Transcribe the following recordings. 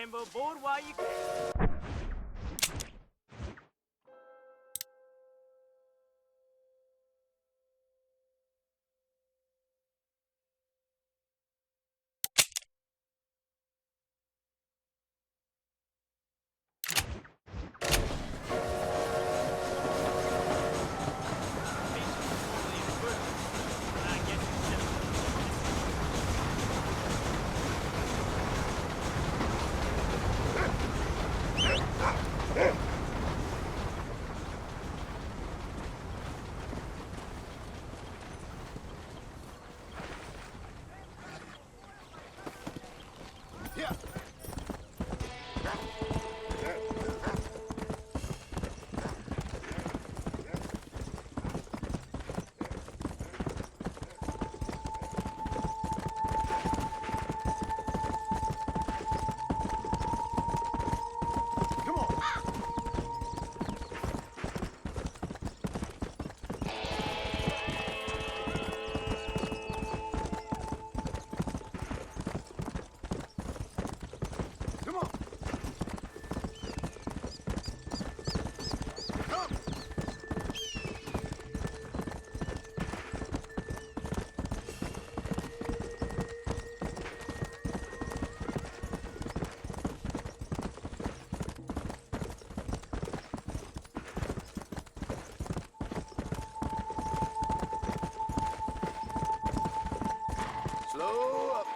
Remember, board while you slow up.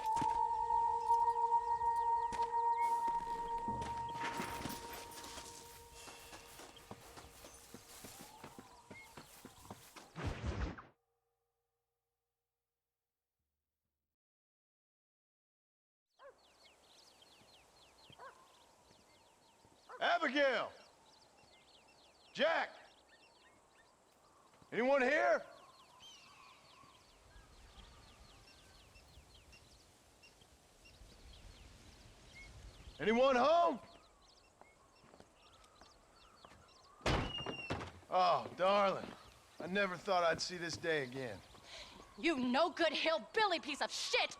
Abigail! Jack! Anyone here? Anyone home? Oh, darling. I never thought I'd see this day again. You no-good hillbilly piece of shit!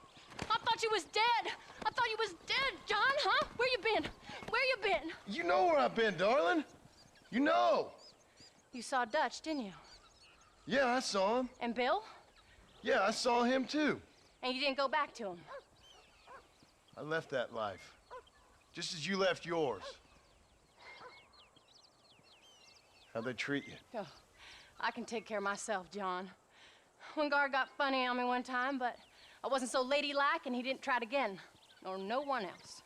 I thought you was dead! I thought you was dead, John, huh? Where you been? Where you been? You know where I've been, darling. You know. You saw Dutch, didn't you? Yeah, I saw him. And Bill? Yeah, I saw him too. And you didn't go back to him? I left that life. Just as you left yours. How'd they treat you? Oh, I can take care of myself, John. One guard got funny on me one time, but I wasn't so ladylike and he didn't try it again. Nor no one else.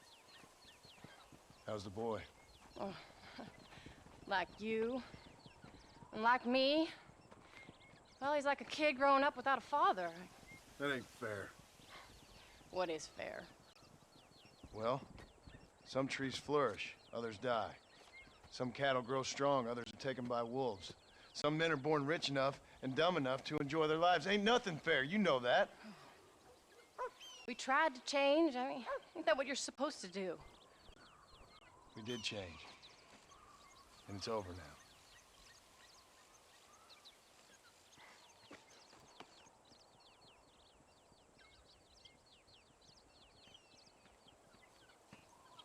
How's the boy? Oh, like you. And like me. Well, he's like a kid growing up without a father. That ain't fair. What is fair? Well, some trees flourish, others die. Some cattle grow strong, others are taken by wolves. Some men are born rich enough and dumb enough to enjoy their lives. Ain't nothing fair, you know that. We tried to change. I mean, ain't that what you're supposed to do? We did change. And it's over now.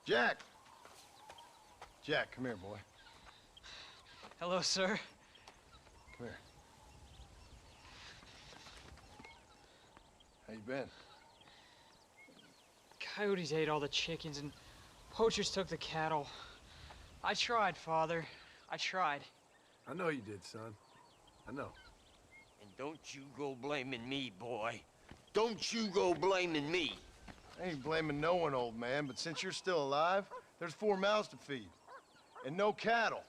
Jack! Jack, come here, boy. Hello, sir. Come here. How you been? Coyotes ate all the chickens and poachers took the cattle. I tried, Father. I tried. I know you did, son. I know. And don't you go blaming me, boy. Don't you go blaming me. I ain't blaming no one, old man, but since you're still alive, there's 4 mouths to feed. And no cattle.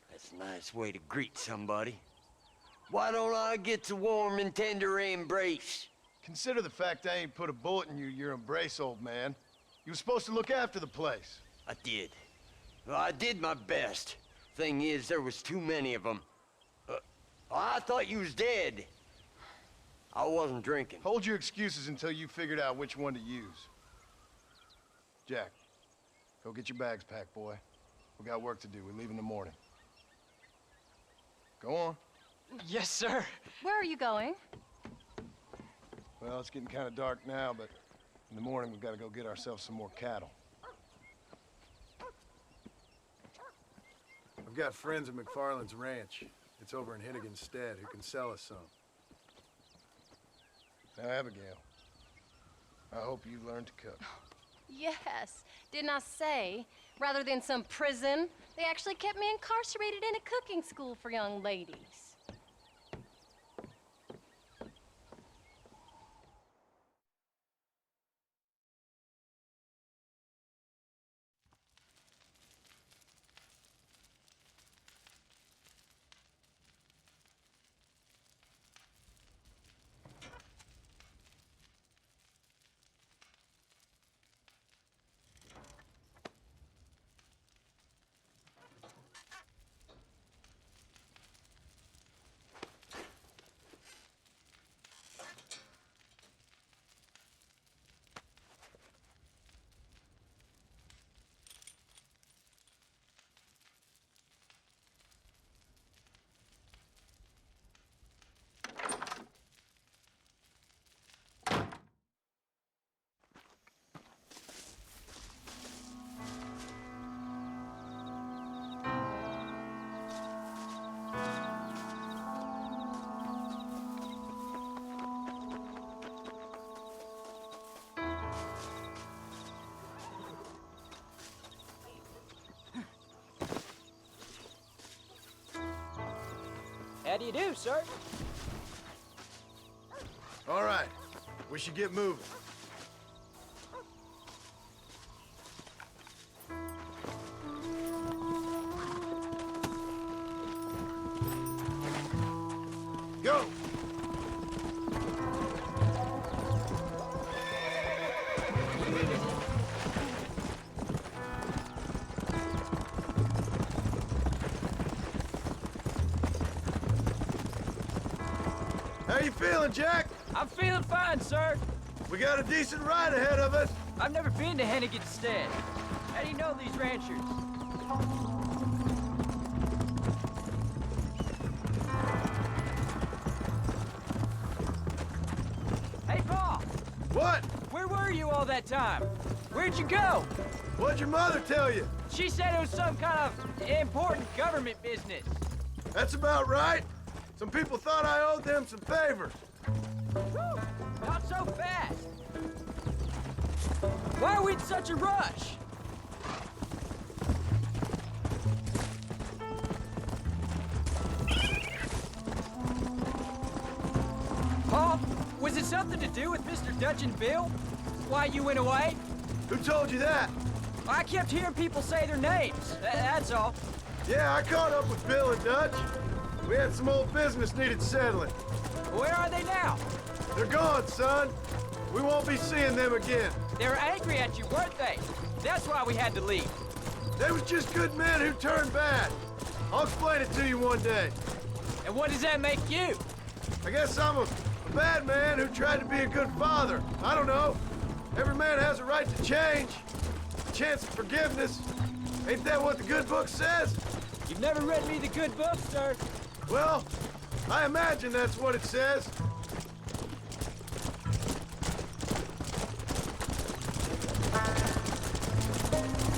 That's a nice way to greet somebody. Why don't I get the warm and tender embrace? Consider the fact I ain't put a bullet in your embrace, old man. You were supposed to look after the place. I did. Well, I did my best. Thing is, there was too many of them. I thought you was dead. I wasn't drinking. Hold your excuses until you figured out which one to use. Jack, go get your bags packed, boy. We got work to do. We leave in the morning. Go on. Yes, sir. Where are you going? Well, it's getting kind of dark now, but In the morning, we've got to go get ourselves some more cattle. I've got friends at McFarland's ranch. It's over in Hennigan's stead who can sell us some. Now, Abigail, I hope you learn to cook. Yes. Didn't I say, rather than some prison, they actually kept me incarcerated in a cooking school for young ladies. How do you do, sir? All right, we should get moving. Go! How you feeling, Jack? I'm feeling fine, sir. We got a decent ride ahead of us. I've never been to Hennigan's stead. How do you know these ranchers? Hey, Paul! What? Where were you all that time? Where'd you go? What'd your mother tell you? She said it was some kind of important government business. That's about right. Some people thought I owed them some favors. Whew, not so fast. Why are we in such a rush? Paul, was it something to do with Mr. Dutch and Bill? Why you went away? Who told you that? I kept hearing people say their names. That's all. Yeah, I caught up with Bill and Dutch. We had some old business needed settling. Where are they now? They're gone, son. We won't be seeing them again. They were angry at you, weren't they? That's why we had to leave. They was just good men who turned bad. I'll explain it to you one day. And what does that make you? I guess I'm a bad man who tried to be a good father. I don't know. Every man has a right to change. A chance of forgiveness. Ain't that what the good book says? You've never read me the good book, sir. Well, I imagine that's what it says.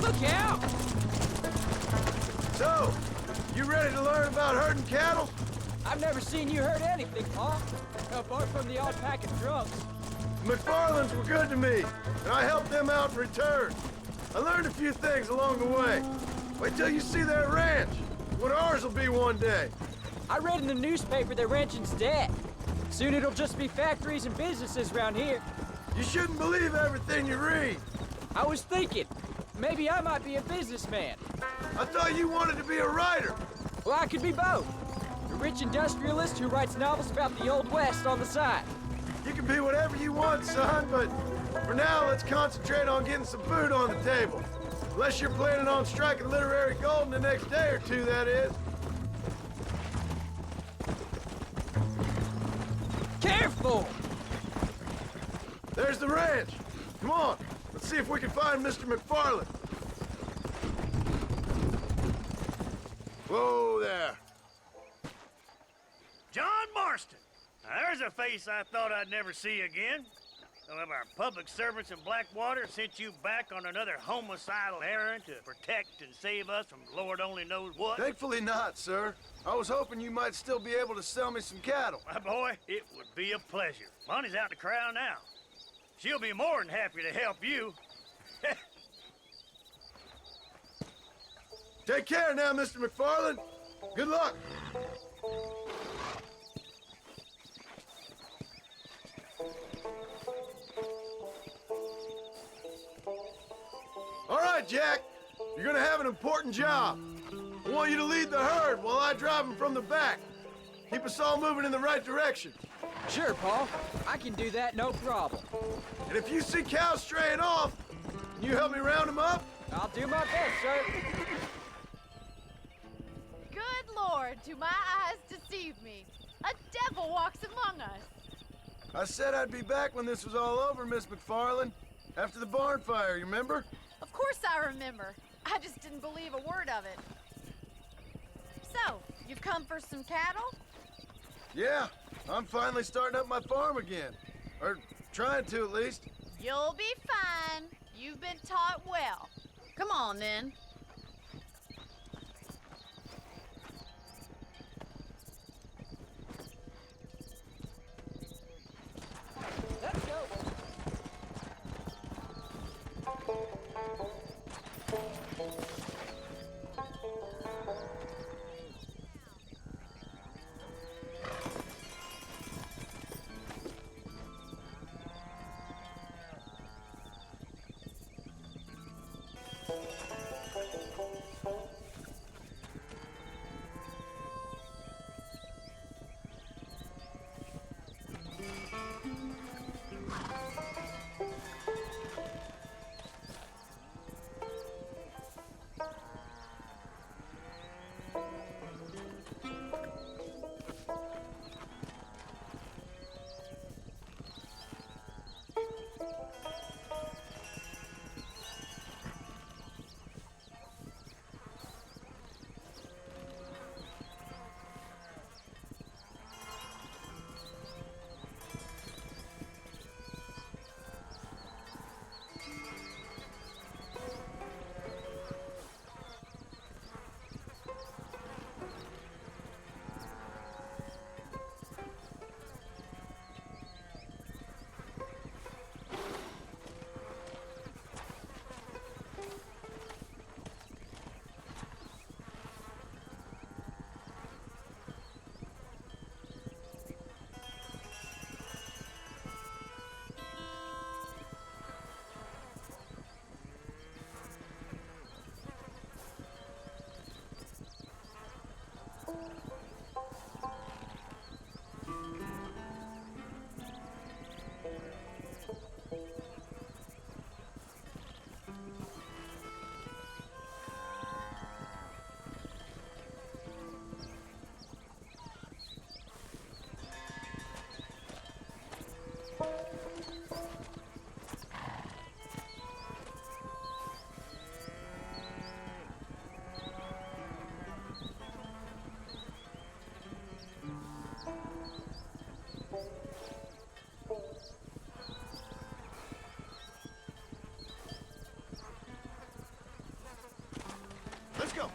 Look out! So, you ready to learn about herding cattle? I've never seen you hurt anything, Paul. Apart from the odd pack of drunks. The McFarlands were good to me, and I helped them out in return. I learned a few things along the way. Wait till you see their ranch. What ours will be one day. I read in the newspaper that ranching's dead. Soon it'll just be factories and businesses around here. You shouldn't believe everything you read. I was thinking, maybe I might be a businessman. I thought you wanted to be a writer. Well, I could be both. A rich industrialist who writes novels about the Old West on the side. You can be whatever you want, son, but for now, let's concentrate on getting some food on the table. Unless you're planning on striking literary gold in the next day or two, that is. Careful! There's the ranch. Come on, let's see if we can find Mr. McFarland. Whoa there. John Marston. Now, there's a face I thought I'd never see again. Some of our public servants in Blackwater sent you back on another homicidal errand to protect and save us from Lord only knows what? Thankfully not, sir. I was hoping you might still be able to sell me some cattle. My boy, it would be a pleasure. Money's out in the crowd now. She'll be more than happy to help you. Take care now, Mr. McFarland. Good luck. All right, Jack. You're gonna have an important job. I want you to lead the herd while I drive them from the back. Keep us all moving in the right direction. Sure, Paul. I can do that, no problem. And if you see cows straying off, can you help me round them up? I'll do my best, sir. Good Lord, do my eyes deceive me? A devil walks among us. I said I'd be back when this was all over, Miss McFarland. After the barn fire, you remember? Of course I remember. I just didn't believe a word of it. So, you've come for some cattle? Yeah, I'm finally starting up my farm again. Or trying to, at least. You'll be fine. You've been taught well. Come on, then. Let's go. Let's go.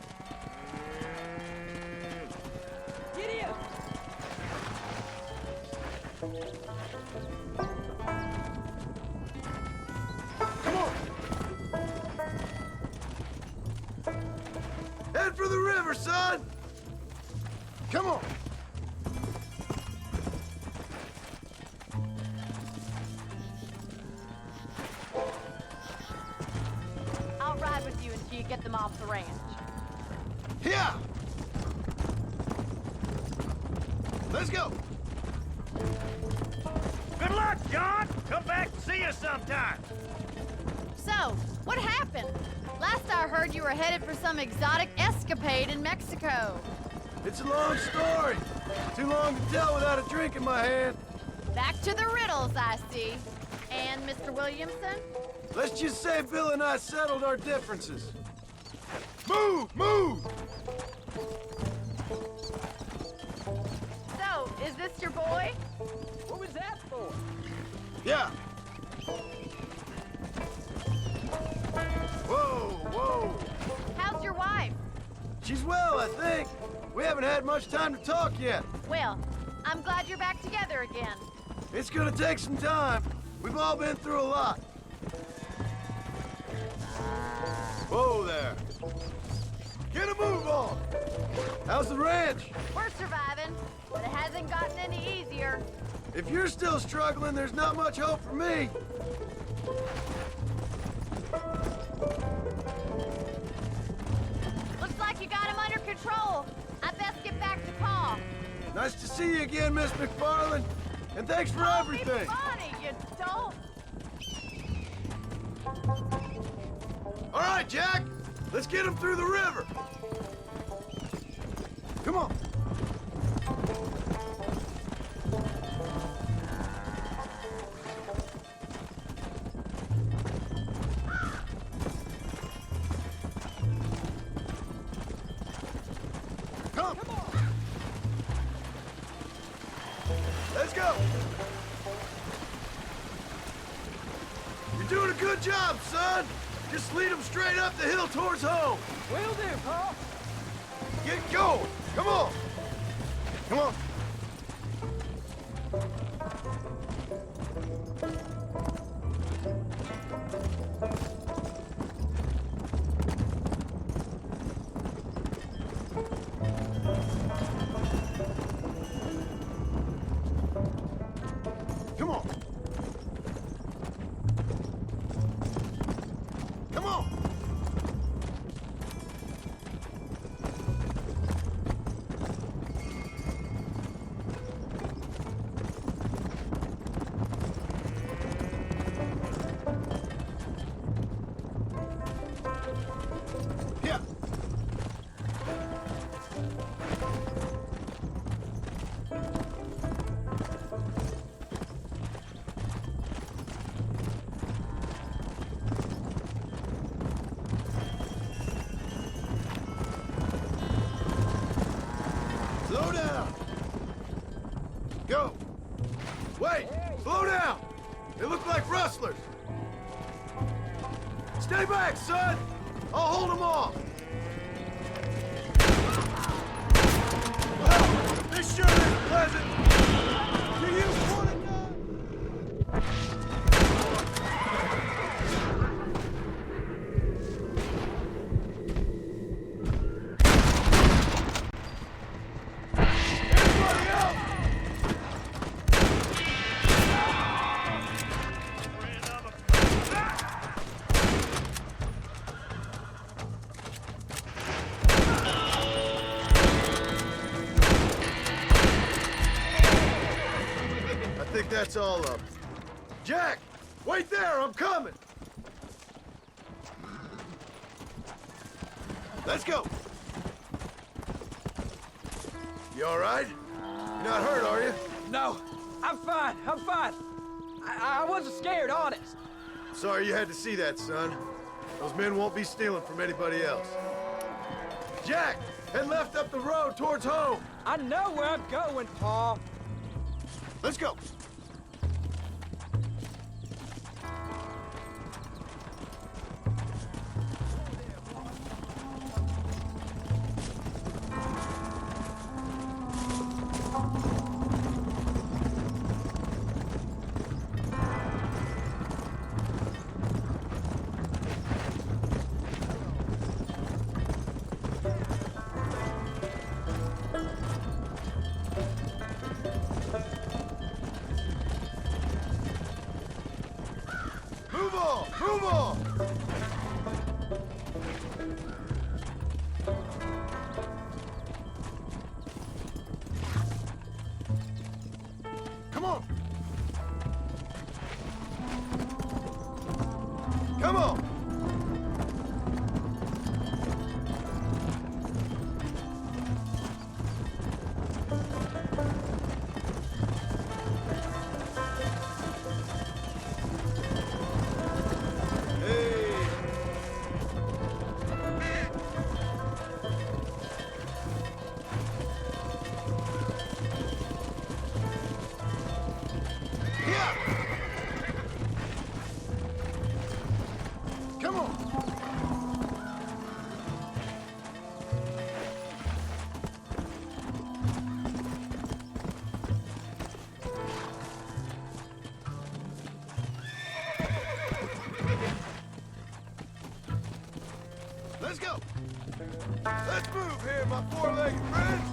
Giddy up. Come on. Head for the river, son. Come on. I'll ride with you until you get them off the ranch. Here. Let's go. Good luck, John! Come back and see us sometime. So, what happened? Last I heard you were headed for some exotic escapade in Mexico. It's a long story. Too long to tell without a drink in my hand. Back to the riddles, I see. And Mr. Williamson? Let's just say Bill and I settled our differences. Move! Move! So, is this your boy? What was that for? Yeah. much time to talk yet. Well, I'm glad you're back together again. It's gonna take some time. We've all been through a lot. Whoa there. Get a move on. How's the ranch? We're surviving, but it hasn't gotten any easier. If you're still struggling, there's not much hope for me. Looks like you got him under control. I best get back to Pa. Nice to see you again, Miss McFarland. And thanks for everything. Be funny, you dolt. All right, Jack. Let's get him through the river. Come on. Come on. Let's go. You're doing a good job, son. Just lead them straight up the hill towards home. Will do, Pa. Get going. Come on. Come on. Come on. Come on. Yeah. Slow down. Go. Wait. Slow down. They look like rustlers. Stay back, son. I'll hold them off. Well, this sure is pleasant. Do you want a gun? Everybody else! I think that's all of them. Jack! Wait there, I'm coming! Let's go! You all right? You're not hurt, are you? No, I'm fine. I'm fine. I wasn't scared, honest. Sorry you had to see that, son. Those men won't be stealing from anybody else. Jack! Head left up the road towards home! I know where I'm going, Pa. Let's go! Move on! Move on! Come on! Come on! Hey! Yeah! Come on! Let's move here, my four-legged friends!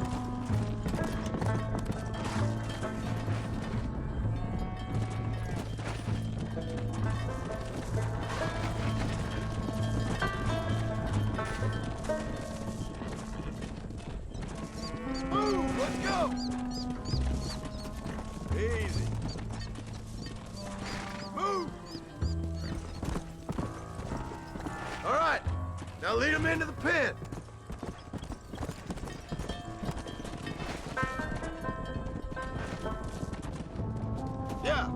Move! Let's go! Easy. Move! All right, now lead them into the pen. Yeah.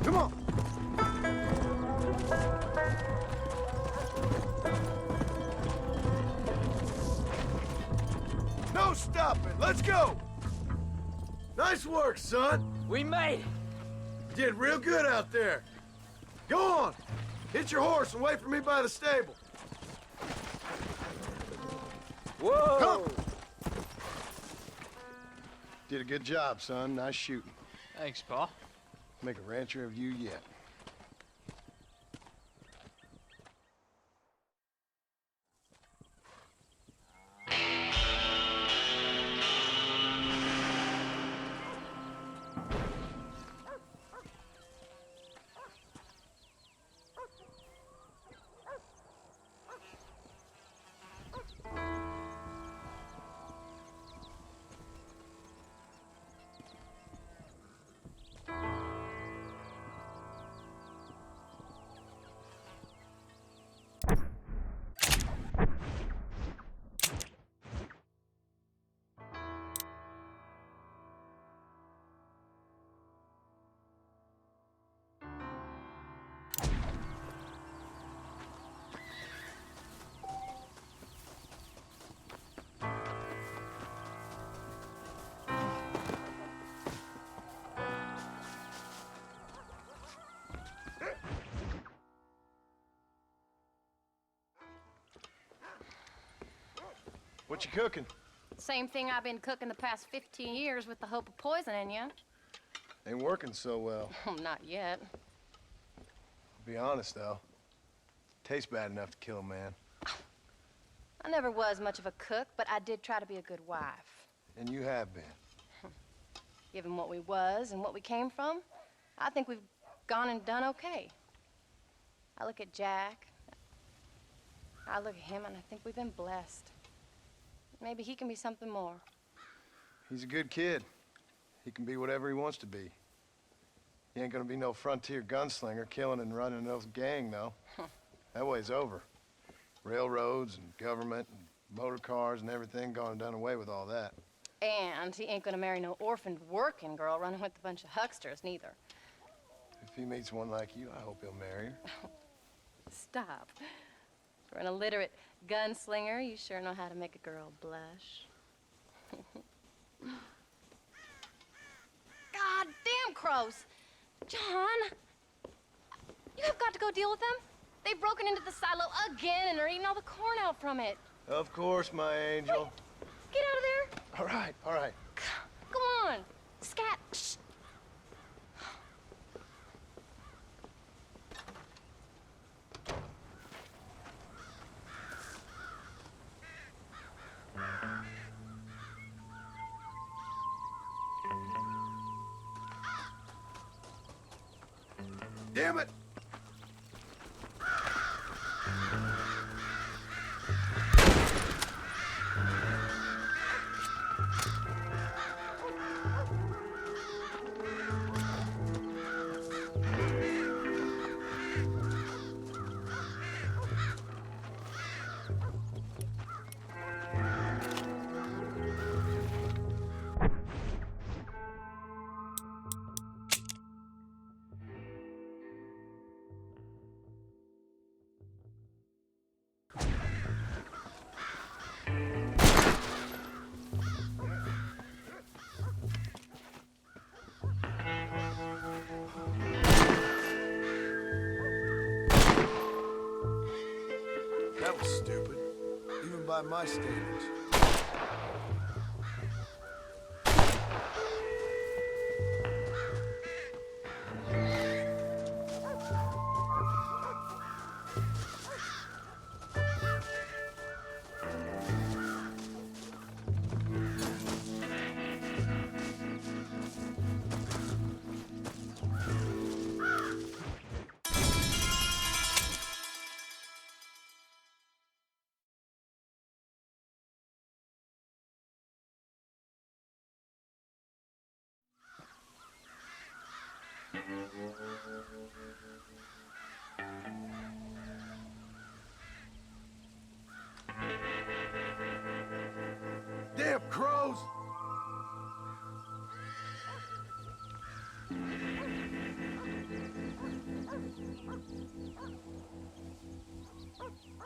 Come on. No stopping. Let's go. Nice work, son. We made it. You did real good out there. Go on. Hit your horse and wait for me by the stable. Whoa! Come. Did a good job, son. Nice shooting. Thanks, Pa. Make a rancher of you yet. What you cooking? Same thing I've been cooking the past 15 years with the hope of poisoning you. Ain't working so well. Not yet. Be honest, though. Tastes bad enough to kill a man. I never was much of a cook, but I did try to be a good wife. And you have been. Given what we was and what we came from, I think we've gone and done okay. I look at Jack. I look at him, and I think we've been blessed. Maybe he can be something more. He's a good kid. He can be whatever he wants to be. He ain't gonna be no frontier gunslinger killing and running no gang, though. That way's over. Railroads and government and motor cars and everything gone and done away with all that. And he ain't gonna marry no orphaned working girl running with a bunch of hucksters, neither. If he meets one like you, I hope he'll marry her. Stop. For an illiterate gunslinger, you sure know how to make a girl blush. God damn crows! John! You have got to go deal with them. They've broken into the silo again and are eating all the corn out from it. Of course, my angel. Get out of there. All right, all right. Go on. Scat. Shh. Damn it! That was stupid, even by my standards.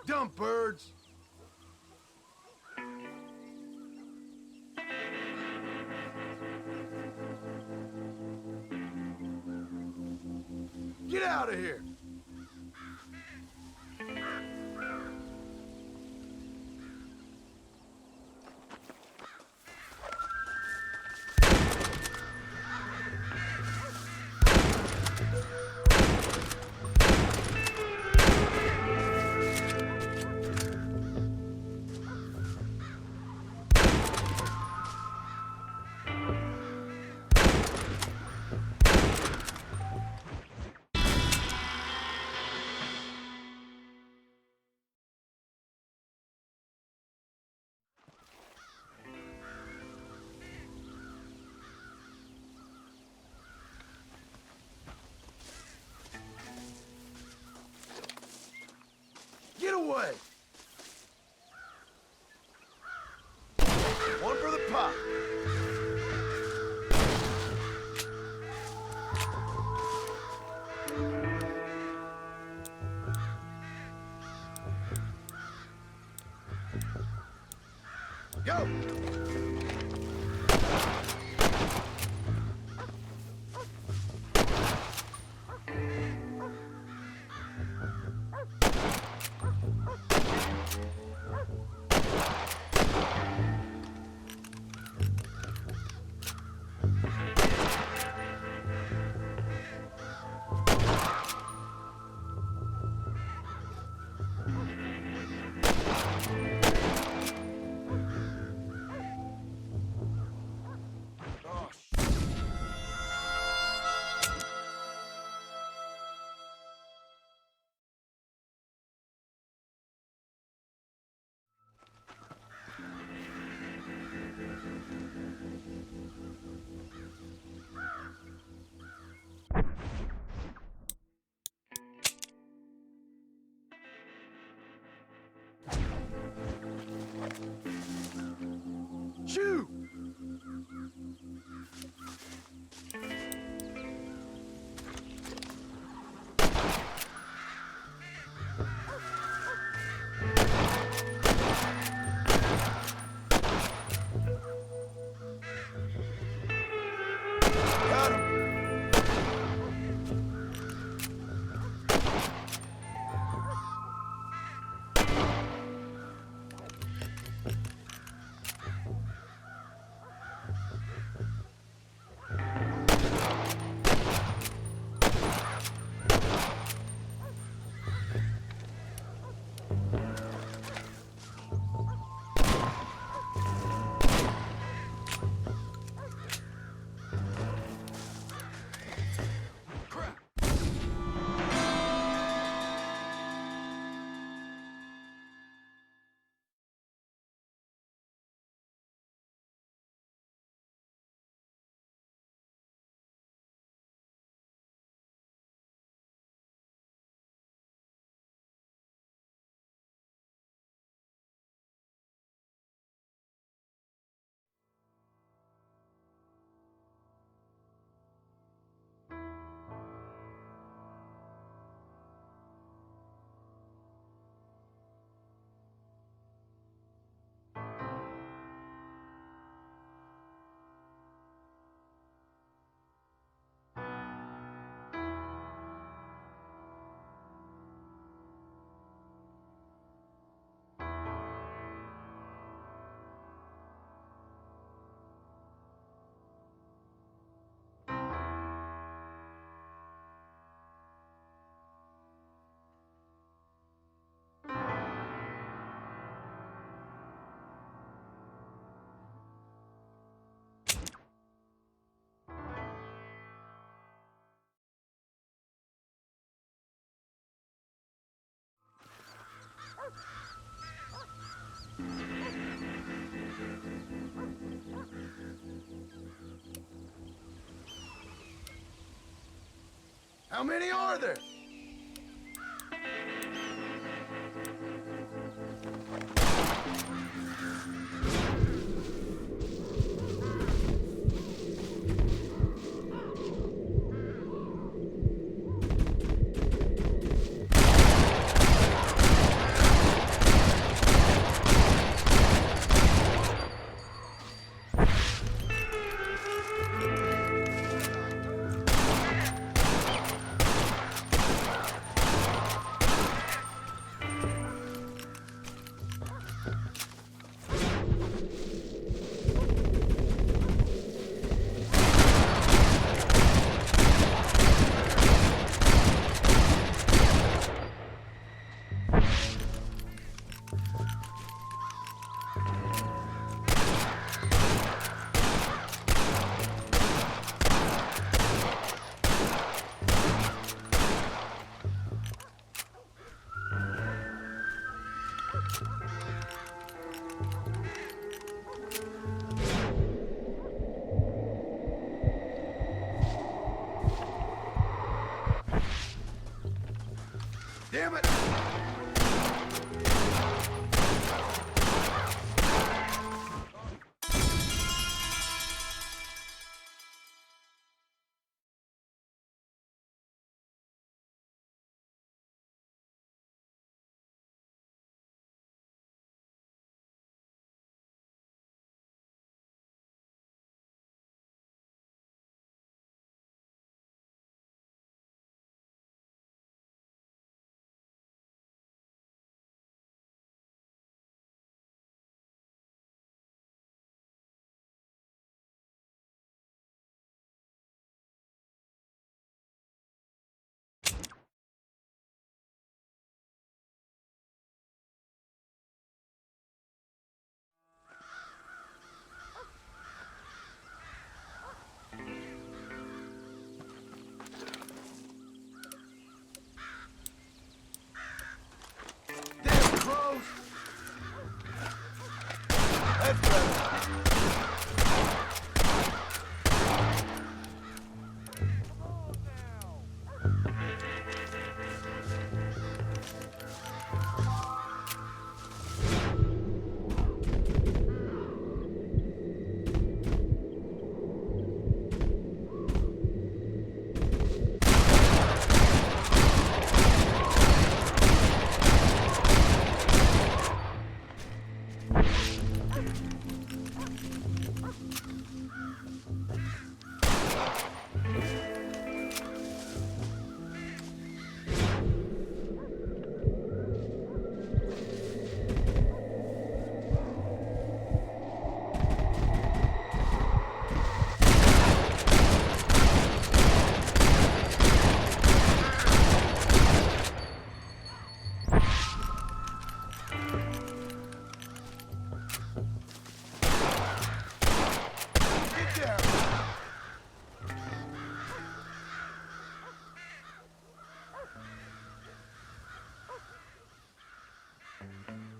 Dumb birds! Get out of here! Get away! One for the pot. Go! Shoo! Got him! How many are there?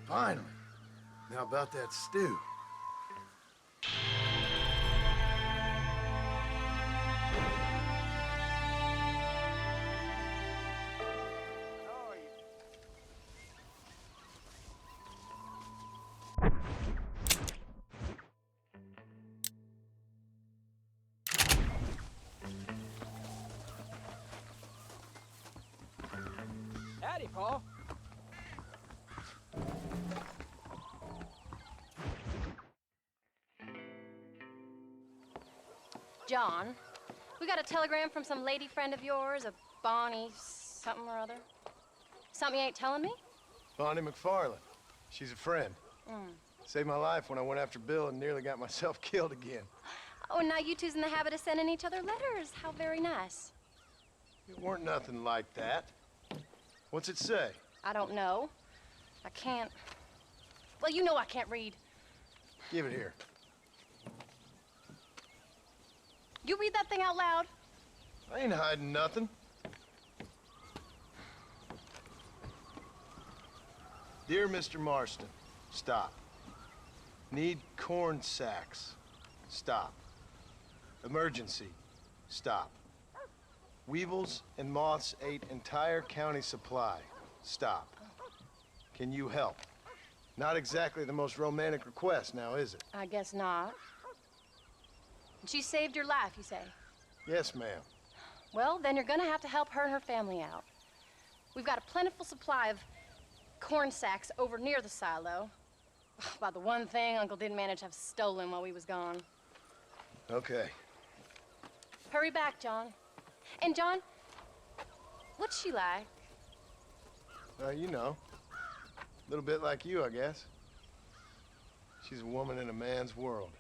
Finally. Now about that stew. Howdy, Paul. John, we got a telegram from some lady friend of yours, a Bonnie something or other. Something you ain't telling me? Bonnie McFarland. She's a friend. Saved my life when I went after Bill and nearly got myself killed again. Oh, and now you two's in the habit of sending each other letters. How very nice. It weren't nothing like that. What's it say? I don't know. I can't... Well, you know I can't read. Give it here. You read that thing out loud? I ain't hiding nothing. Dear Mr. Marston, stop. Need corn sacks. Stop. Emergency. Stop. Weevils and moths ate entire county supply. Stop. Can you help? Not exactly the most romantic request now, is it? I guess not. She saved your life, you say? Yes, ma'am. Well, then you're gonna have to help her and her family out. We've got a plentiful supply of corn sacks over near the silo. About the one thing Uncle didn't manage to have stolen while we was gone. Okay. Hurry back, John. And John, what's she like? You know. A little bit like you, I guess. She's a woman in a man's world.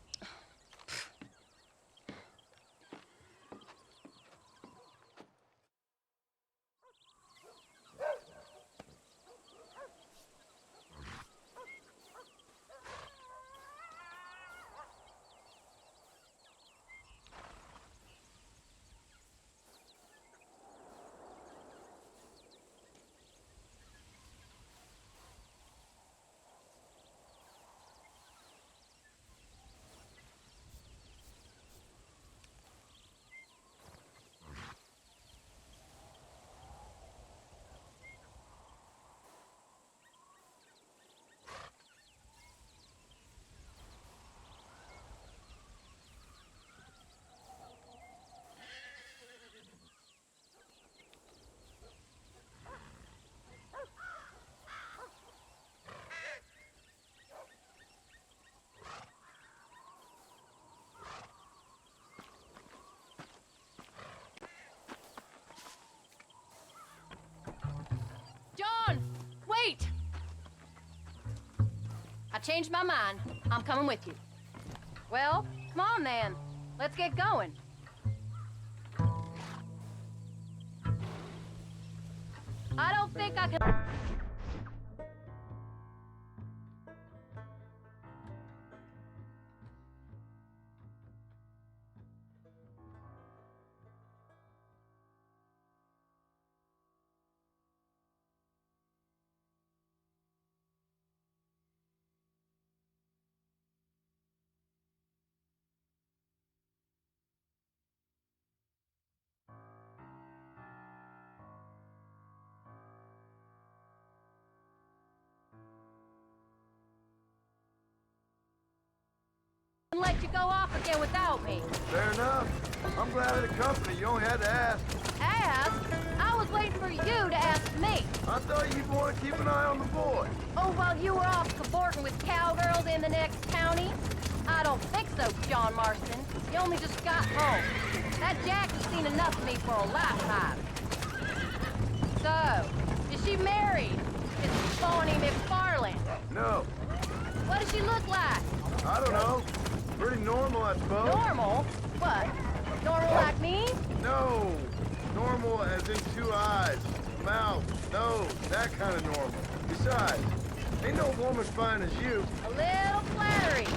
John, wait! I changed my mind. I'm coming with you. Well, come on then. Let's get going. I don't think I can... let you go off again without me. Fair enough. I'm glad of the company. You only had to ask. Ask? I was waiting for you to ask me. I thought you'd want to keep an eye on the boy. Oh, while you were off cavorting with cowgirls in the next county? I don't think so, John Marston. You only just got home. That Jackie's seen enough of me for a lifetime. So, is she married? Is Bonnie McFarland? No. What does she look like? I don't know. Pretty normal, I suppose. Normal? What? Normal like me? No. Normal as in 2 eyes, mouth, nose, that kind of normal. Besides, ain't no woman fine as you. A little flattery.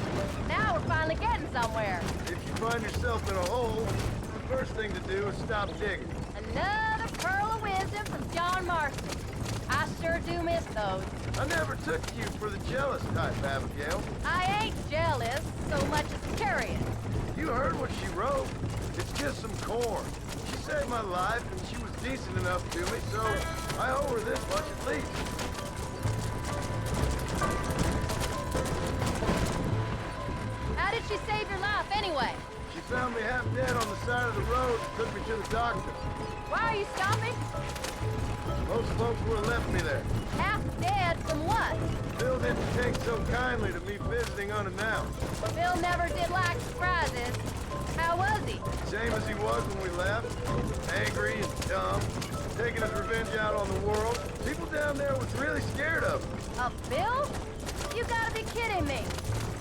Now we're finally getting somewhere. If you find yourself in a hole, the first thing to do is stop digging. Another pearl of wisdom from John Marston. I I sure do miss those. I never took you for the jealous type, Abigail. I ain't jealous so much as curious. You heard what she wrote. It's just some corn. She saved my life, and she was decent enough to me, so I owe her this much at least. How did she save your life anyway? She found me half dead on the side of the road and took me to the doctor. Why are you stopping? Most folks would have left me there. Half dead from what? Bill didn't take so kindly to me visiting unannounced. Bill never did like surprises. How was he? Same as he was when we left. Angry and dumb. Taking his revenge out on the world. People down there was really scared of him. Of Bill? You gotta be kidding me.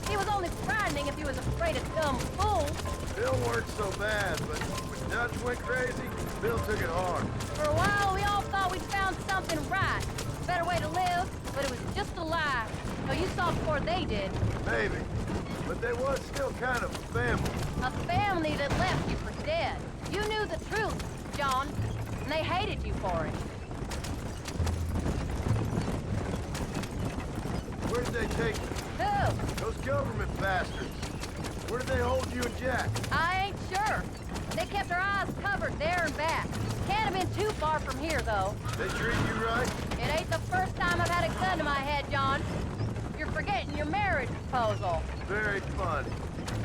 He was only frightening if he was afraid of dumb fools. Bill weren't so bad, but when Dutch went crazy, Bill took it hard. For a while, we all thought we'd found something right. A better way to live, but it was just a lie. So you saw before they did. Maybe. But they was still kind of a family. A family that left you for dead. You knew the truth, John, and they hated you for it. Where did they take you? Who? Those government bastards. Where did they hold you and Jack? I ain't sure. They kept our eyes covered there and back. Can't have been too far from here, though. They treat you right? It ain't the first time I've had a gun to my head, John. You're forgetting your marriage proposal. Very funny.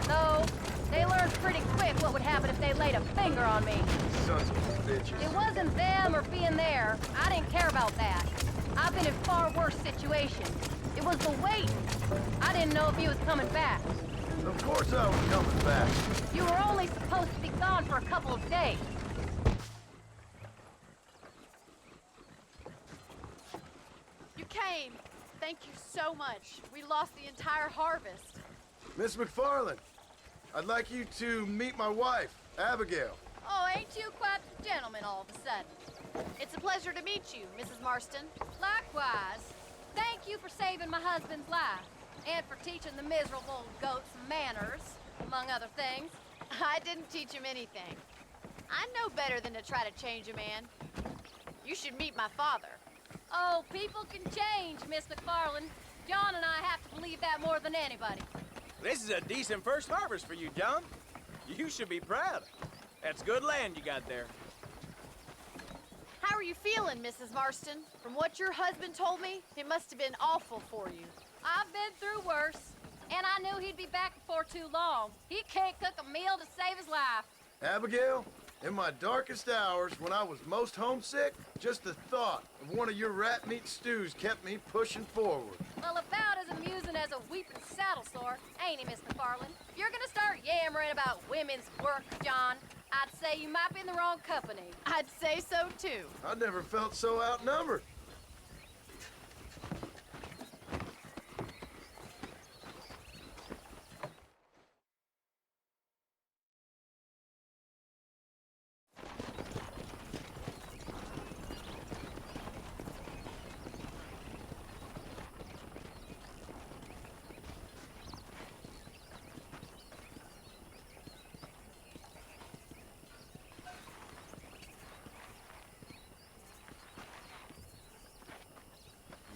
Though, they learned pretty quick what would happen if they laid a finger on me. Sons of bitches. It wasn't them or being there. I didn't care about that. I've been in far worse situations. It was the wait. I didn't know if he was coming back. Of course I was coming back. You were only supposed to be gone for a couple of days. You came. Thank you so much. We lost the entire harvest. Miss McFarland, I'd like you to meet my wife, Abigail. Oh, ain't you quite the gentleman all of a sudden? It's a pleasure to meet you, Mrs. Marston. Likewise. Thank you for saving my husband's life. And for teaching the miserable goats manners, among other things. I didn't teach him anything. I know better than to try to change a man. You should meet my father. Oh, people can change, Miss McFarland. John and I have to believe that more than anybody. This is a decent first harvest for you, John. You should be proud. That's good land you got there. How are you feeling, Mrs. Marston? From what your husband told me, it must have been awful for you. I've been through worse, and I knew he'd be back before too long. He can't cook a meal to save his life. Abigail, in my darkest hours, when I was most homesick, just the thought of one of your rat meat stews kept me pushing forward. Well, about as amusing as a weeping saddle sore, ain't he, Miss McFarland? If you're gonna start yammering about women's work, John, I'd say you might be in the wrong company. I'd say so, too. I never felt so outnumbered.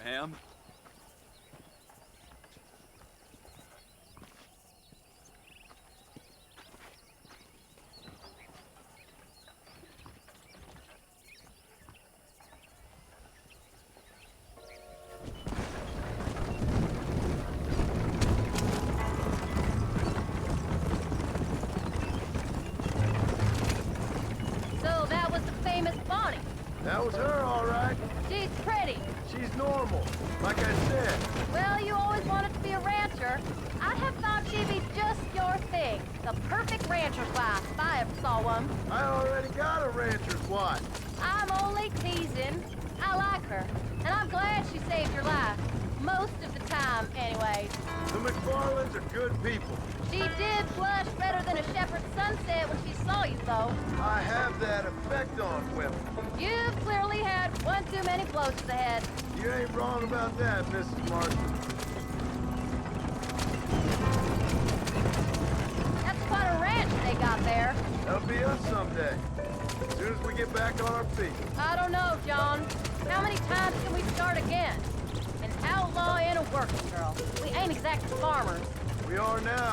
Ma'am? So that was the famous Bonnie. That was her, all right. She's pretty. She's normal, like I said. Well, you always wanted to be a rancher. I'd have thought she'd be just your thing. The perfect rancher's wife, if I ever saw one. I already got a rancher's wife. I'm only teasing. I like her, and I'm glad she saved your life. Most of the time, anyways. The McFarlands are good people. She did blush redder than a shepherd's sunset when she saw you, though. I have that effect on women. You've clearly had one too many blows to the head. You ain't wrong about that, Mrs. Martin. That's quite a ranch they got there. That'll be us someday. As soon as we get back on our feet. I don't know, John. How many times can we start again? An outlaw and a working girl. We ain't exactly farmers. We are now.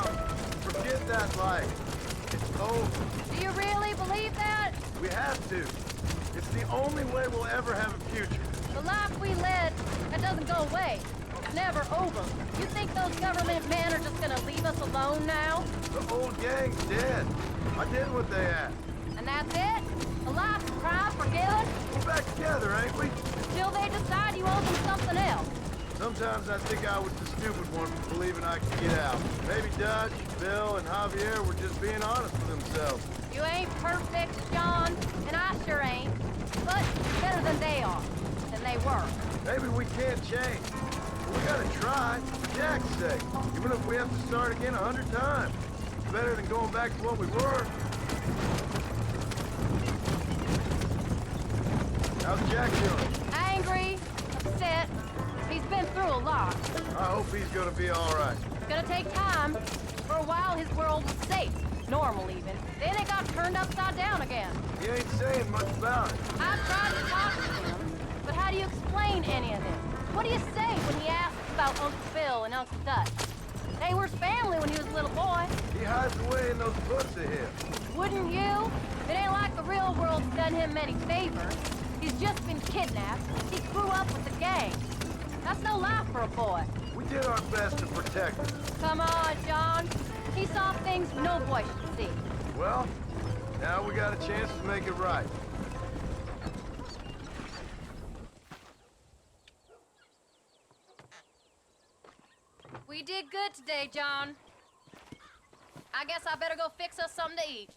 Forget that life. It's over. Do you really believe that? We have to. It's the only way we'll ever have a future. The life we led, that doesn't go away. It's never over. You think those government men are just gonna leave us alone now? The old gang's dead. I did what they asked. And that's it? A life of crime forgiven? We're back together, ain't we? Till they decide you owe them something else. Sometimes I think I was the stupid one for believing I could get out. Maybe Dutch, Bill, and Javier were just being honest with themselves. You ain't perfect, John, and I sure ain't. But better than they are, than they were. Maybe we can't change. But we gotta try, for Jack's sake. Even if we have to start again 100 times. It's better than going back to what we were. How's Jack doing? Angry, upset. He's been through a lot. I hope he's gonna be all right. It's gonna take time. For a while, his world was safe. Normal, even. Then it got turned upside down again. He ain't saying much about it. I tried to talk to him, but how do you explain any of this? What do you say when he asks about Uncle Phil and Uncle Dutch? They were his family when he was a little boy. He hides away in those books of his. Wouldn't you? It ain't like the real world's done him many favors. He's just been kidnapped. He grew up with the gang. That's no life for a boy. We did our best to protect him. Come on, John. He saw things no boy should see. Well, now we got a chance to make it right. We did good today, John. I guess I better go fix us something to eat.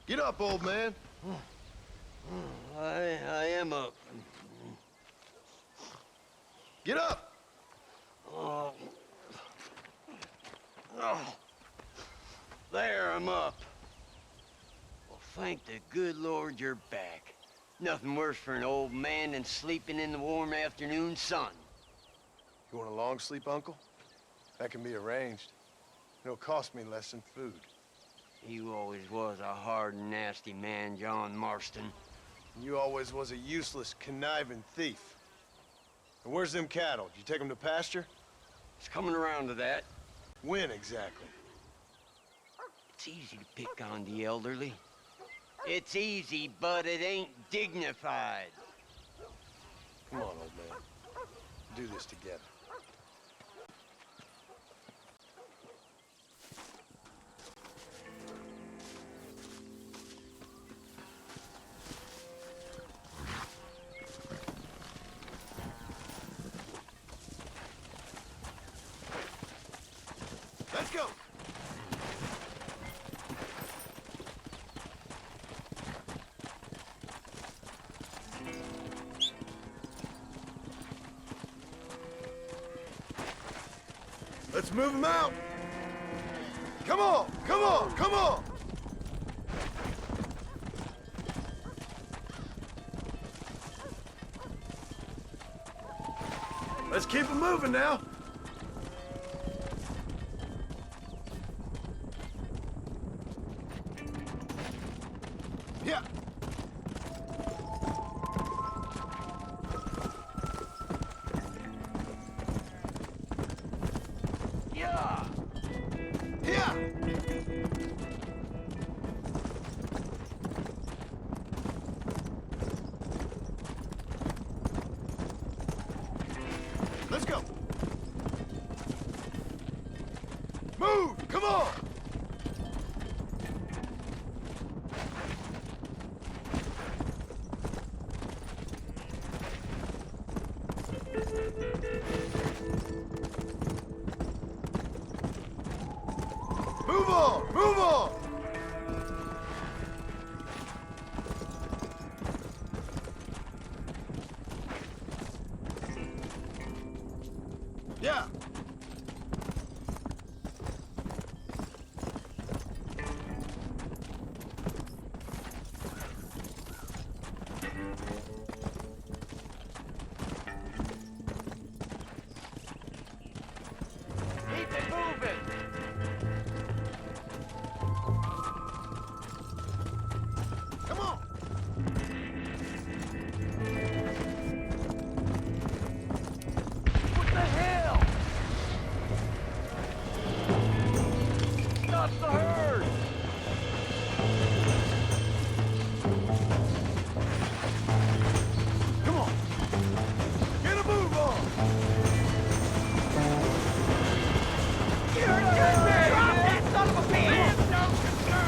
Get up, old man. I am up. Get up! Oh. Oh. There, I'm up. Well, thank the good Lord you're back. Nothing worse for an old man than sleeping in the warm afternoon sun. You want a long sleep, Uncle? That can be arranged. It'll cost me less than food. You always was a hard and nasty man, John Marston. You always was a useless, conniving thief. And where's them cattle? Did you take them to pasture? It's coming around to that. When exactly? It's easy to pick on the elderly. It's easy, but it ain't dignified. Come on, old man. Do this together. Let's go! Let's move them out! Come on! Come on! Come on! Let's keep them moving now! Move on! Move on! Yeah. Keep it moving! Come on! What the hell? Stop the herd! Come on! Get a move on! Drop that son of a bitch!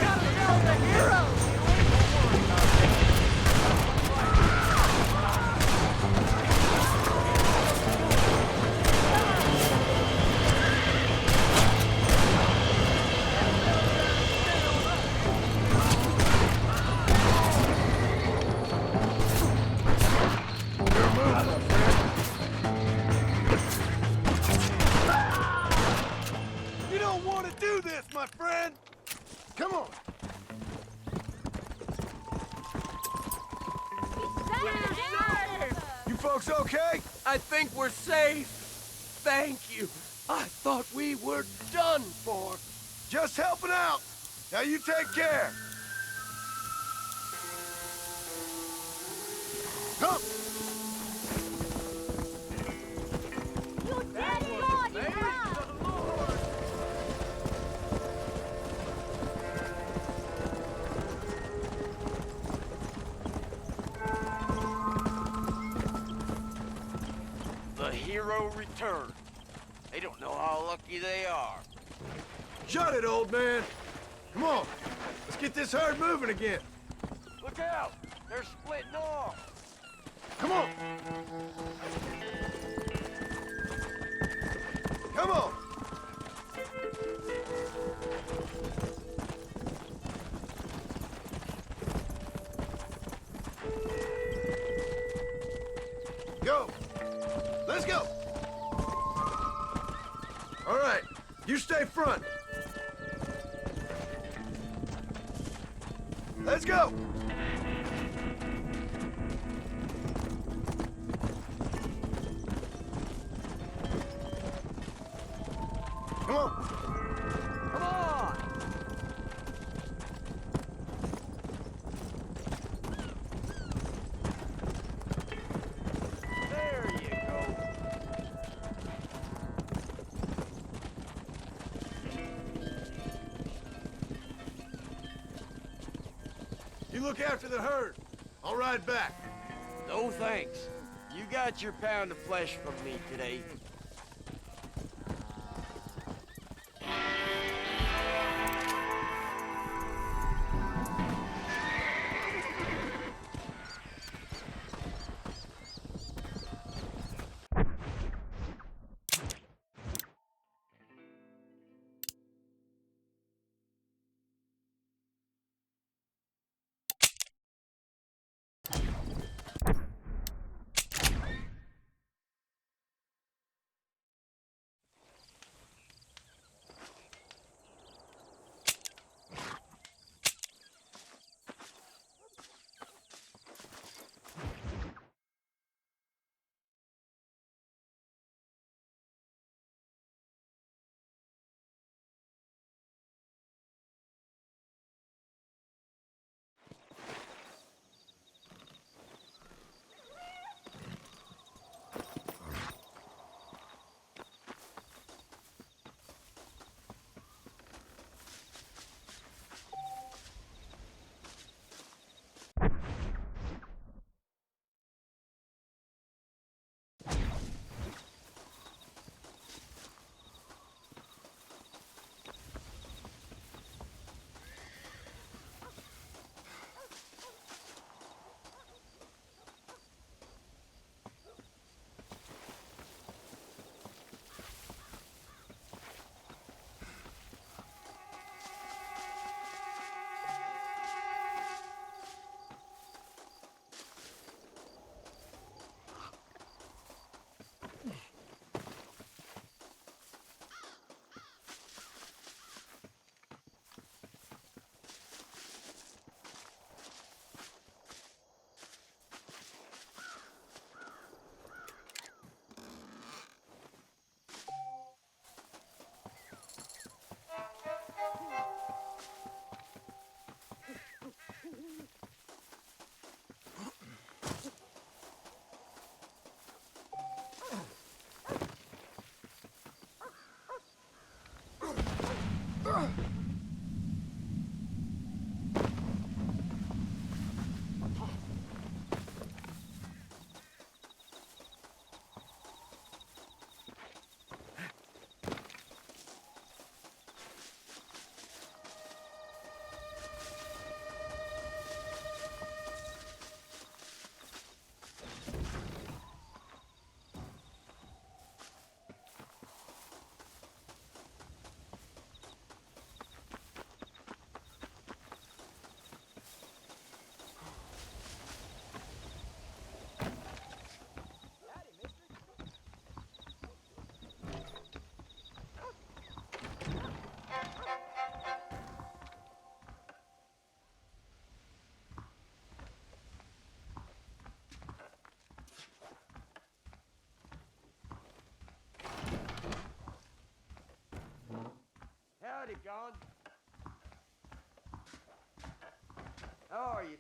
Gotta show the hero! You don't want to do this, my friend! Come on! You folks okay? I think we're safe. Thank you. I thought we were done for. Just helping out. Now you take care. Come. The hero returned. They don't know how lucky they are. Shut it, old man. Come on. Let's get this herd moving again. Look out! They're splitting off! Come on. Come on. Go. Let's go. All right. You stay front. Let's go. Come on. Come on! There you go. You look after the herd. I'll ride back. No thanks. You got your pound of flesh from me today. John. How are you?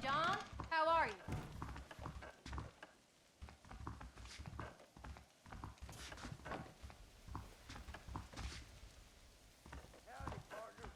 John, how are you? Howdy, partner.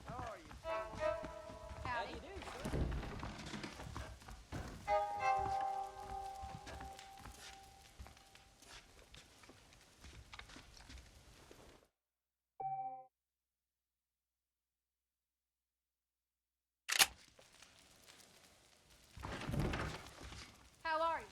How are you? Howdy. How are you?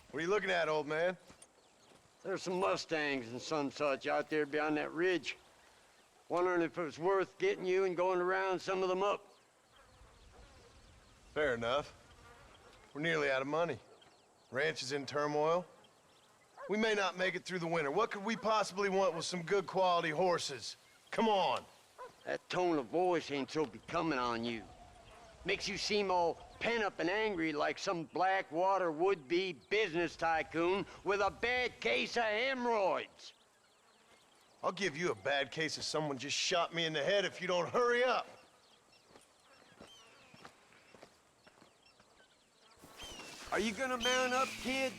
What are you looking at, old man? There's some Mustangs and some such out there beyond that ridge. Wondering if it was worth getting you and going around some of them up. Fair enough. We're nearly out of money. Ranch is in turmoil. We may not make it through the winter. What could we possibly want with some good quality horses? Come on. That tone of voice ain't so becoming on you. Makes you seem all pent up and angry like some Blackwater would-be business tycoon with a bad case of hemorrhoids. I'll give you a bad case of someone just shot me in the head if you don't hurry up. Are you gonna mount up, kid?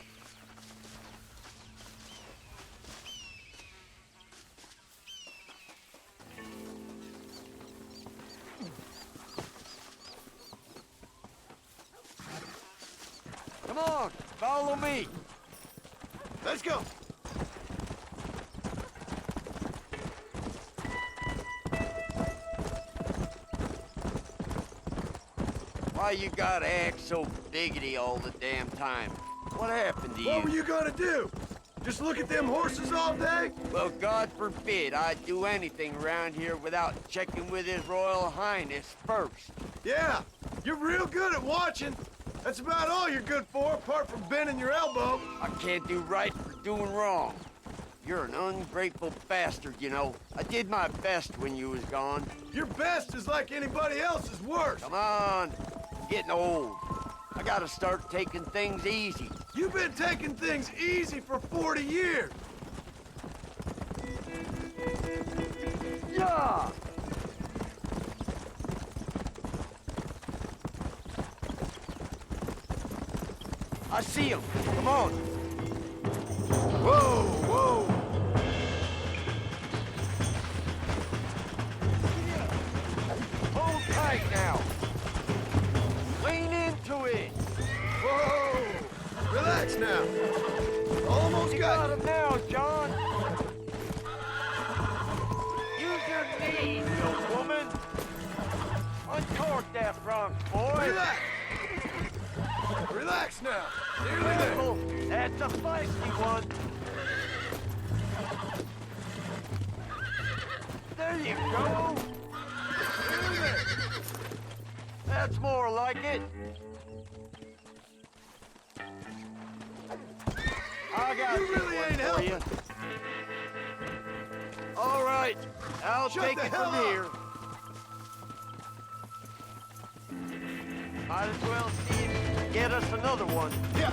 Come on, follow me. Let's go. Why you gotta act so biggity all the damn time? What happened to you? What were you gonna do? Just look at them horses all day? Well, God forbid I'd do anything around here without checking with His Royal Highness first. Yeah, you're real good at watching. That's about all you're good for, apart from bending your elbow. I can't do right for doing wrong. You're an ungrateful bastard, you know. I did my best when you was gone. Your best is like anybody else's worst. Come on, I'm getting old. I gotta start taking things easy. You've been taking things easy for 40 years. Yeah! I see him. Come on. Whoa, whoa. Hold tight now. Lean into it. Whoa. Relax now. Almost You got got him now, John. Use your knees, you woman. Uncork that Bronx, boy. Relax. Relax now. Nearly there. Careful. That's a feisty one. There you go. Nearly there. That's more like it. I got You really one ain't for helping. you. All right, I'll Shut take the it hell from up. here. Might as well see if you can get us another one. Yeah.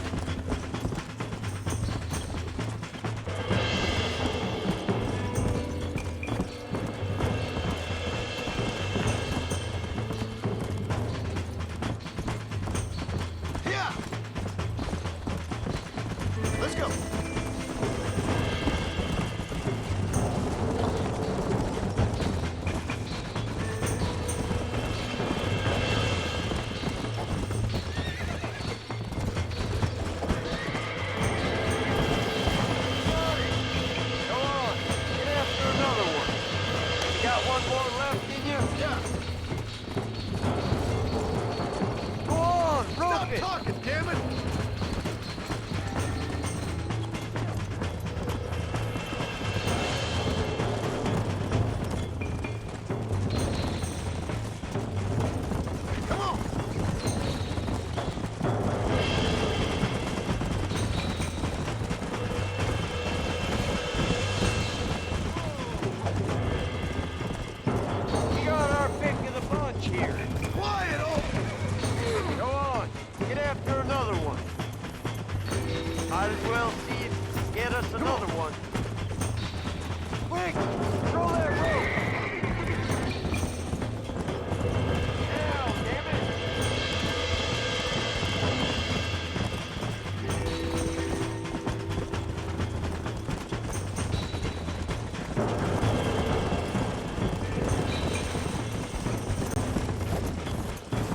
Yeah. Let's go. Go on, get after another one. You got one more left in you? Yeah. Go on, rope Stop it. talking, damn it. Come on. We got our pick of the bunch here. Quiet, old. Go on, get after another one. Might as well see if you can get us another one. Quick, throw that rope. Now, damn it.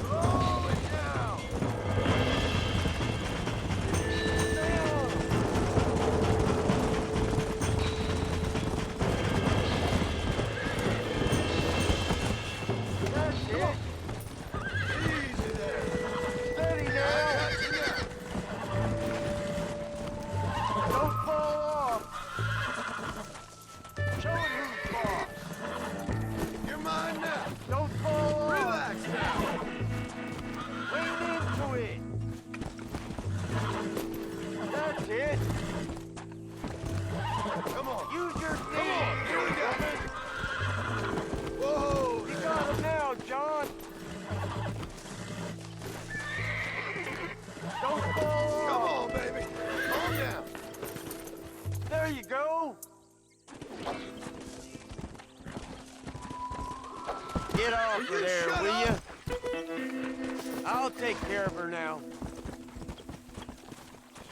Roll it down. That's it. Easy there. Steady I now. got you now. Don't fall off. Show it who's boss. You're mine now. Don't fall off. Relax now. Lean into it. That's it. Come on. Use your Come on. knees. Here we go. Whoa. You got him now, John. Don't fall off. Come on, baby. Calm down. There you go. Get off Will of you there, shut will up? you? I'll take care of her now.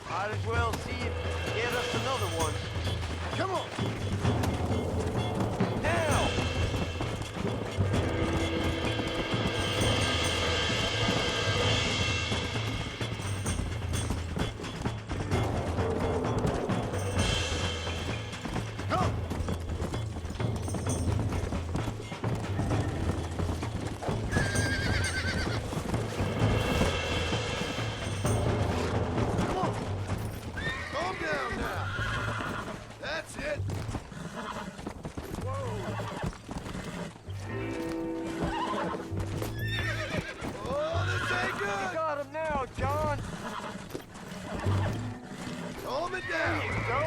Might as well see if you can get us another one. Come on. Now! Come. Come on. Calm down now. That's it. Oh, this ain't You good. got him now, John. Calm it There down. you go.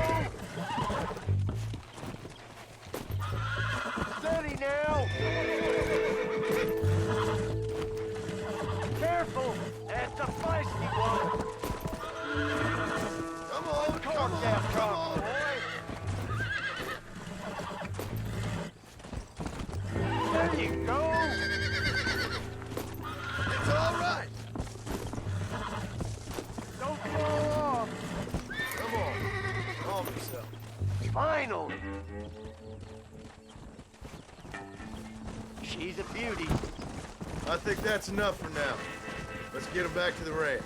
so. Finally! She's a beauty. I think that's enough for now. Let's get him back to the ranch.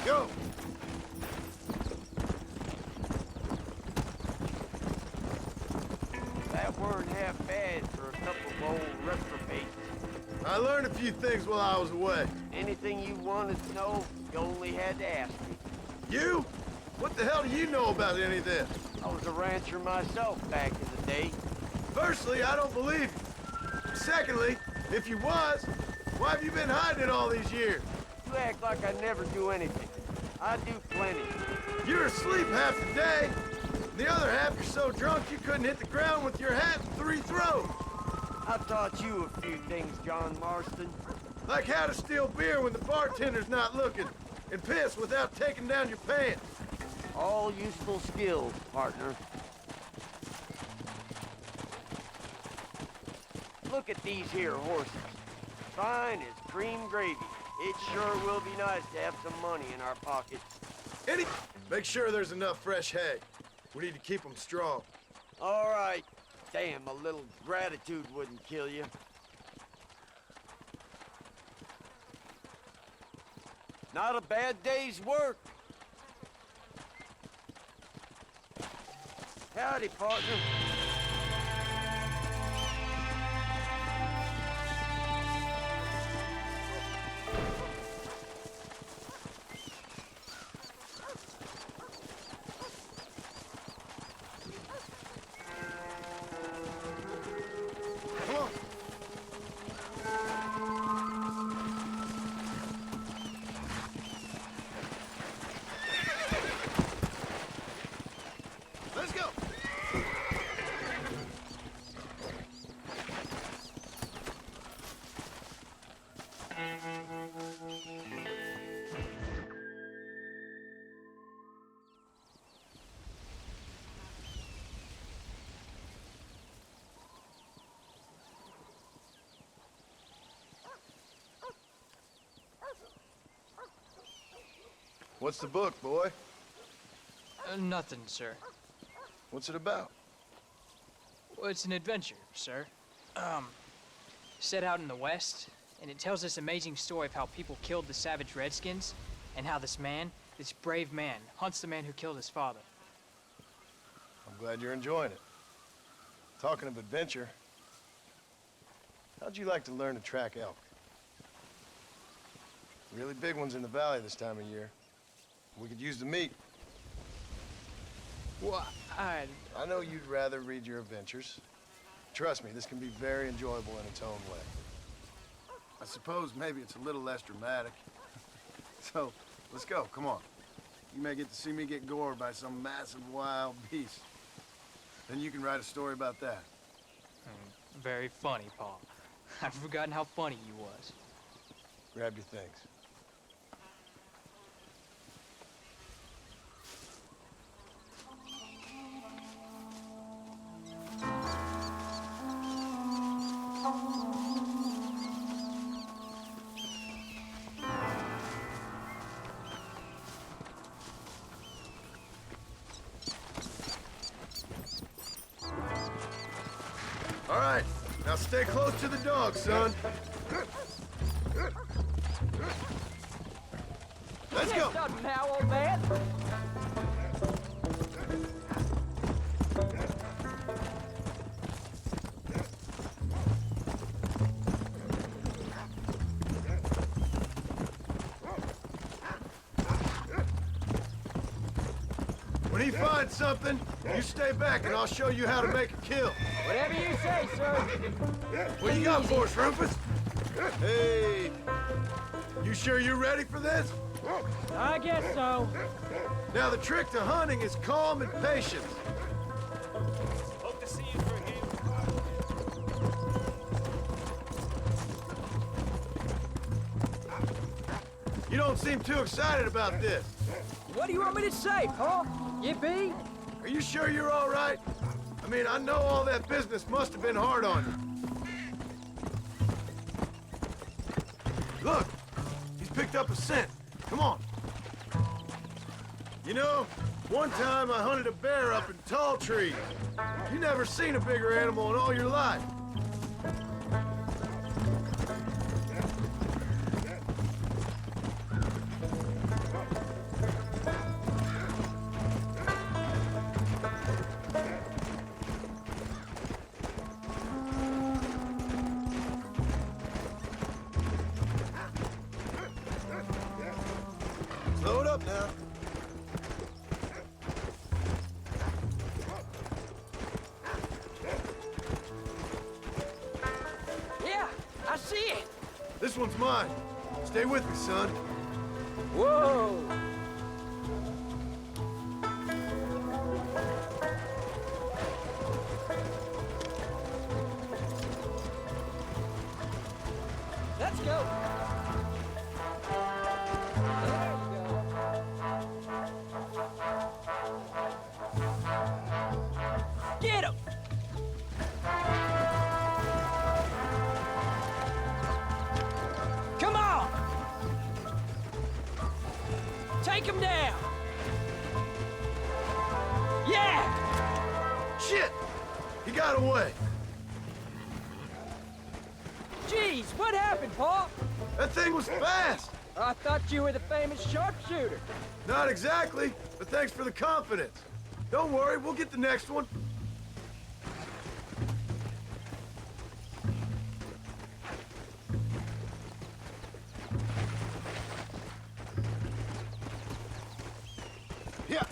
Go! That weren't half bad for a couple of old reprobates. I learned a few things while I was away. Anything you wanted to know, you only had to ask me. You? What the hell do you know about any of this? I was a rancher myself back in the day. Firstly, I don't believe you. Secondly, if you was, why have you been hiding it all these years? You act like I never do anything. I do plenty. You're asleep half the day. The other half you're so drunk you couldn't hit the ground with your hat in 3 throws. I taught you a few things, John Marston. Like how to steal beer when the bartender's not looking, and piss without taking down your pants. All useful skills, partner. Look at these here horses. Fine as cream gravy. It sure will be nice to have some money in our pockets. Make sure there's enough fresh hay. We need to keep them strong. All right. Damn, a little gratitude wouldn't kill you. Not a bad day's work. Howdy, partner. Come on. Let's go. What's the book, boy? Nothing, sir. What's it about? Well, it's an adventure, sir. Set out in the West, and it tells this amazing story of how people killed the savage Redskins, and how this man, this brave man, hunts the man who killed his father. I'm glad you're enjoying it. Talking of adventure, how'd you like to learn to track elk? Really big ones in the valley this time of year. We could use the meat. Well, I know you'd rather read your adventures. Trust me, this can be very enjoyable in its own way. I suppose maybe it's a little less dramatic. So, let's go, come on. You may get to see me get gored by some massive wild beast. Then you can write a story about that. Very funny, Paul. I've forgotten how funny you was. Grab your things. All right, now stay close to the dog, son. Let's go. Now, old man. When he finds something, you stay back and I'll show you how to make a kill. Whatever you say, sir. What you got for us, Rufus? Hey, you sure you're ready for this? I guess so. Now the trick to hunting is calm and patience. Hope to see you for him. You don't seem too excited about this. What do you want me to say, Paul? Yippee? Are you sure you're all right? I mean, I know all that business must have been hard on you. Look! He's picked up a scent. Come on. You know, one time I hunted a bear up in tall trees. You never seen a bigger animal in all your life. Slow it up now. Yeah, I see it. This one's mine. Stay with me, son. Whoa! Let's go. There we go. Get him! Come on! Take him down! Yeah! Shit! He got away. Jeez, what happened, Paul? That thing was fast. I thought you were the famous sharpshooter. Not exactly, but thanks for the confidence. Don't worry, we'll get the next one. Yeah.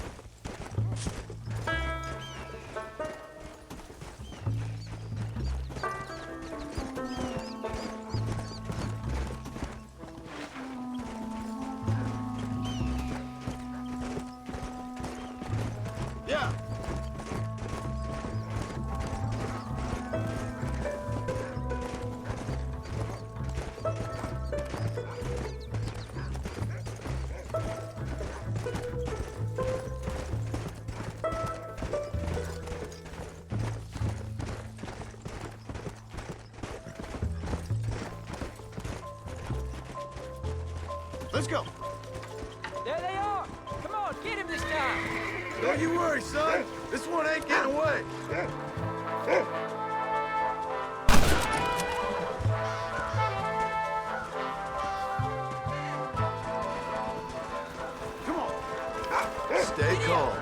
Yeah. Let's go. There they are. Come on, get him this time. Don't you worry, son. This one ain't getting away. Come on. Stay calm.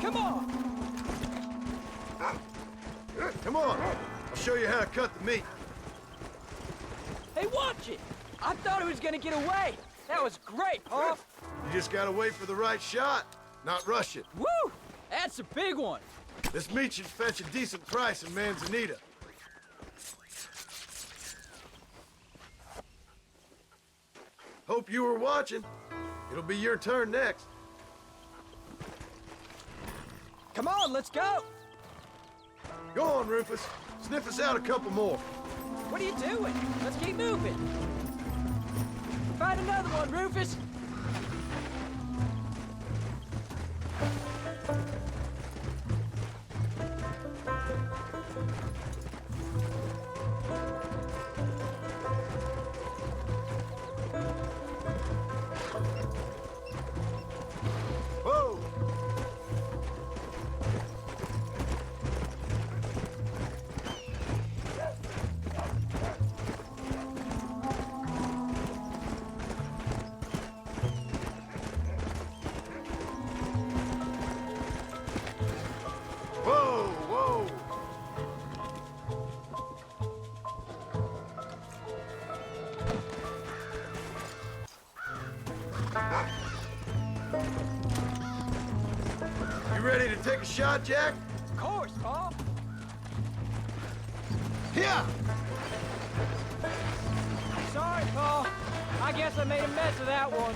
Come on. Come on. I'll show you how to cut the meat. Hey, watch it. I thought it was gonna get away. That was great, Paul. You just gotta wait for the right shot, not rush it. Woo! That's a big one. This meat should fetch a decent price in Manzanita. Hope you were watching. It'll be your turn next. Come on, let's go. Go on, Rufus. Sniff us out a couple more. What are you doing? Let's keep moving. Find another one, Rufus. Whoa! Whoa, whoa! You ready to take a shot, Jack? Of course, Paul. Yeah! Sorry, Paul. I guess I made a mess of that one.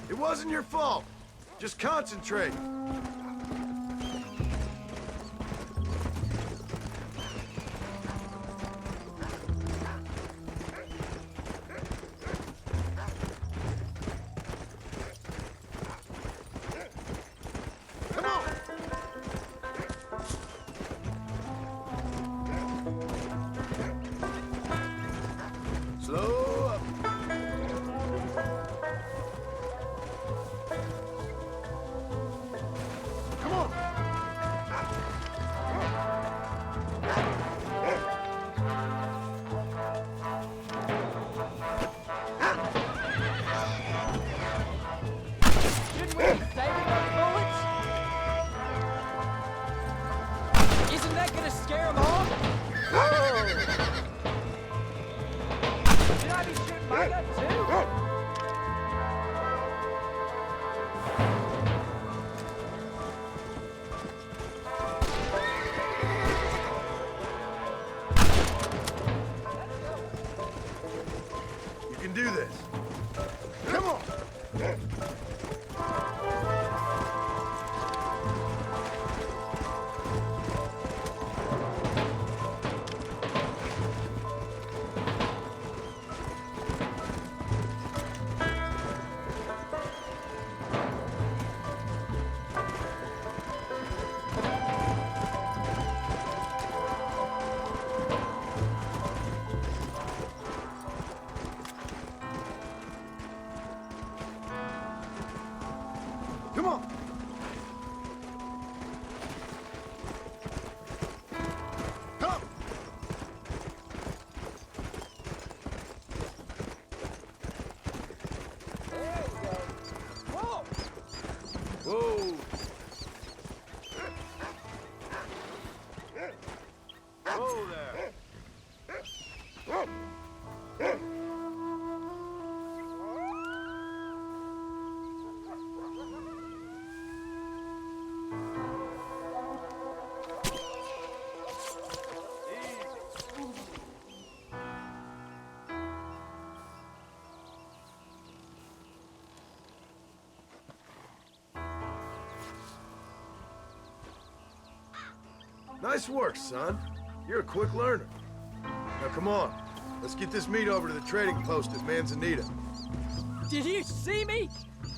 It wasn't your fault. Just concentrate. mine up too? You can do this. Come on! Come on! Come! There you go. Whoa! Whoa! Whoa there! Nice work, son. You're a quick learner. Now come on. Let's get this meat over to the trading post at Manzanita. Did you see me?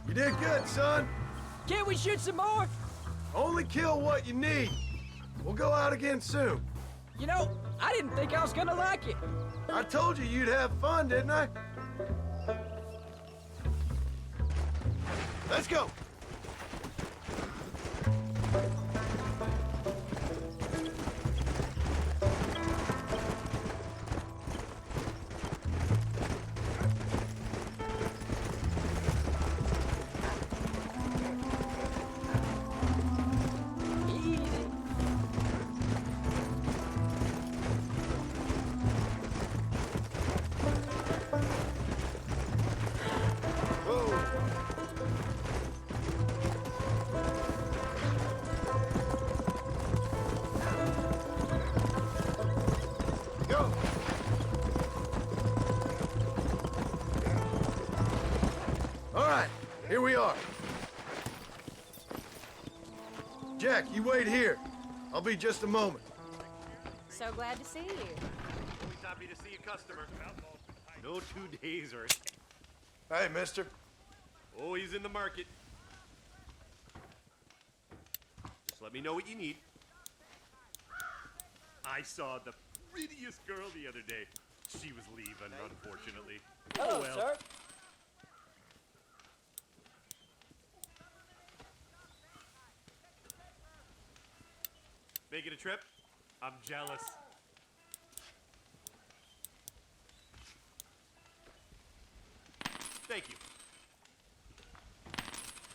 You did good, son. Can't we shoot some more? Only kill what you need. We'll go out again soon. You know, I didn't think I was gonna like it. I told you you'd have fun, didn't I? Let's go. Easy. Go. All right, here we are. Jack, you wait here. I'll be just a moment. So glad to see you. Always happy to see a customer. No 2 days or... Hey, mister. Oh, he's in the market. Just let me know what you need. I saw the prettiest girl the other day. She was leaving, unfortunately. Hello, well. sir. Making a trip? I'm jealous. Thank you.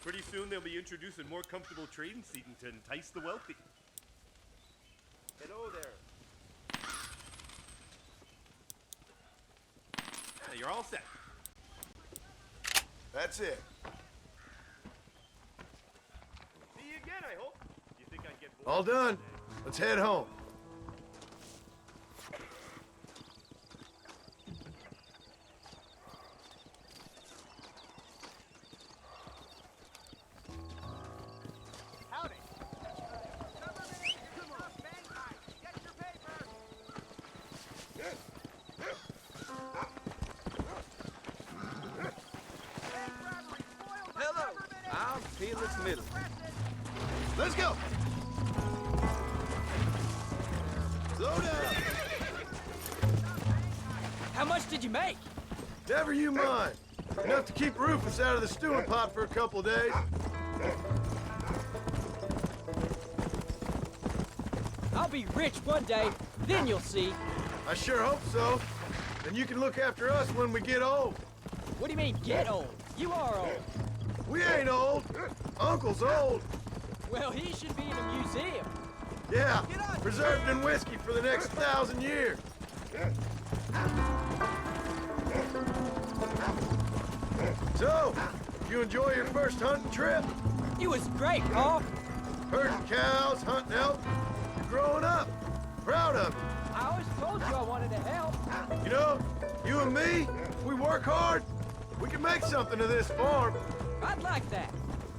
Pretty soon they'll be introducing more comfortable trading seating to entice the wealthy. Hello there. Yeah, you're all set. That's it. See you again, I hope. You think I'd get bored? All done. Let's head home. Howdy. Get your paper. Hello. I'm Felix Middle. Let's go. Slow down. How much did you make? Never you mind. Enough to keep Rufus out of the stewing pot for a couple days. I'll be rich one day, then you'll see. I sure hope so. Then you can look after us when we get old. What do you mean, get old? You are old. We ain't old. Uncle's old. Well, he should be in a museum. Yeah, preserved in whiskey for the next 1,000 years. So, you enjoy your first hunting trip? It was great, Pa. Herding cows, hunting elk. You're growing up. Proud of you. I always told you I wanted to help. You know, you and me, if we work hard, we can make something of this farm. I'd like that.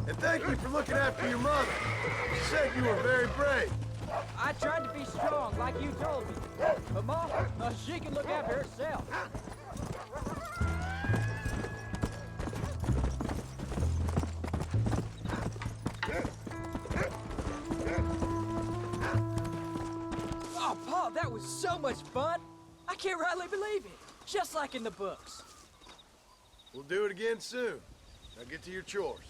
And thank you for looking after your mother. She said you were very brave. I tried to be strong, like you told me. But Ma, she can look after herself. Oh, Pa, that was so much fun. I can't rightly believe it. Just like in the books. We'll do it again soon. Now get to your chores.